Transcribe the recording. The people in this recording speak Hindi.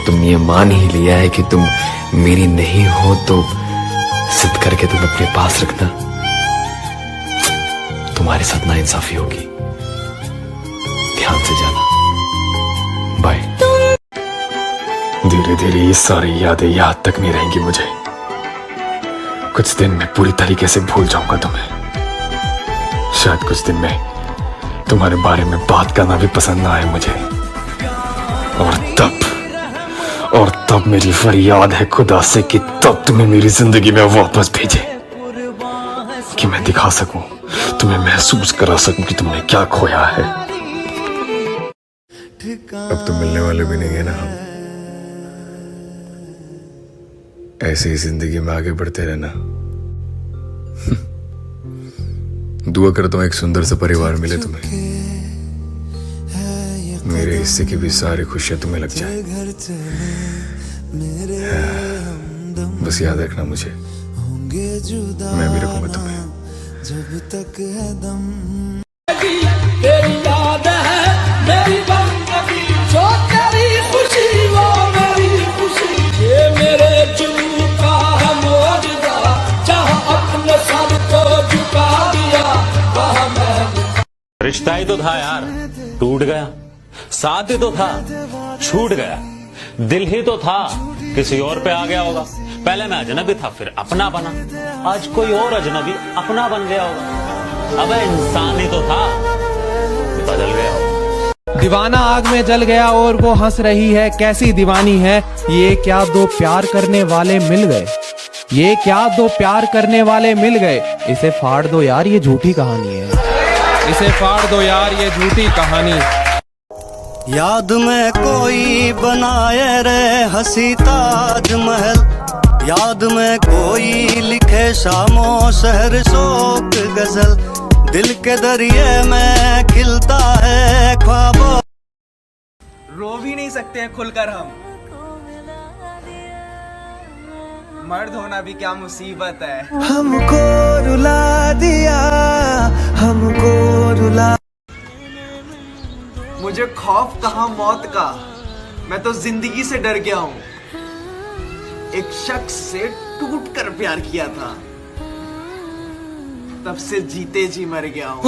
तुम ये मान ही लिया है कि तुम मेरी नहीं हो तो जिद करके तुम अपने पास रखना। तुम्हारे साथ नाइंसाफी होगी, ध्यान से जाना। बाय। धीरे धीरे ये सारी यादें याद तक नहीं रहेंगी मुझे। कुछ दिन में पूरी तरीके से भूल जाऊंगा तुम्हें। शायद कुछ दिन में तुम्हारे बारे में बात करना भी पसंद ना आए मुझे। और तब मेरी फरियाद है खुदा से कि तब तुम्हें मेरी जिंदगी में वापस भेजे, कि मैं दिखा सकूं, तुम्हें महसूस करा सकूं कि तुमने क्या खोया है। अब तो मिलने वाले भी नहीं है ना हम। ऐसे ही जिंदगी में आगे बढ़ते रहना। दुआ करता हूं एक सुंदर सा परिवार मिले तुम्हें, मेरे हिस्से की भी सारी खुशियां तुम्हें लग जाए। बस याद रखना मुझे, मैं भी रखूंगा तुम्हें। जब तक है दम तेरी याद है मेरी बंदगी, जो तेरी खुशी वो मेरी खुशी। ये मेरे जुनून का है मौजूदा, जहां अपने सर को झुका दिया वहां मैं। रिश्ता ही तो था यार, टूट गया। साथ ही तो था, छूट गया। दिल ही तो था, किसी और पे आ गया होगा। पहले मैं अजनबी था, फिर अपना बना। आज कोई और अजनबी अपना बन गया होगा। अब इंसान ही तो था, बदल गया होगा। दीवाना आग में जल गया और वो हंस रही है, कैसी दीवानी है ये। क्या दो प्यार करने वाले मिल गए, ये क्या दो प्यार करने वाले मिल गए। इसे फाड़ दो यार, ये झूठी कहानी है। इसे फाड़ दो यार, ये झूठी कहानी। याद में कोई बनाए रे हंसी ताजमहल, याद में कोई लिखे शामों शहर शोक गजल। दिल के दरिए में खिलता है ख्वाबों। रो भी नहीं सकते हैं खुलकर हम, मर्द होना भी क्या मुसीबत है। हमको रुला दिया, हमको रुला। मुझे खौफ कहाँ मौत का, मैं तो जिंदगी से डर गया हूँ। एक शख्स से टूट कर प्यार किया था, तब से जीते जी मर गया हूँ।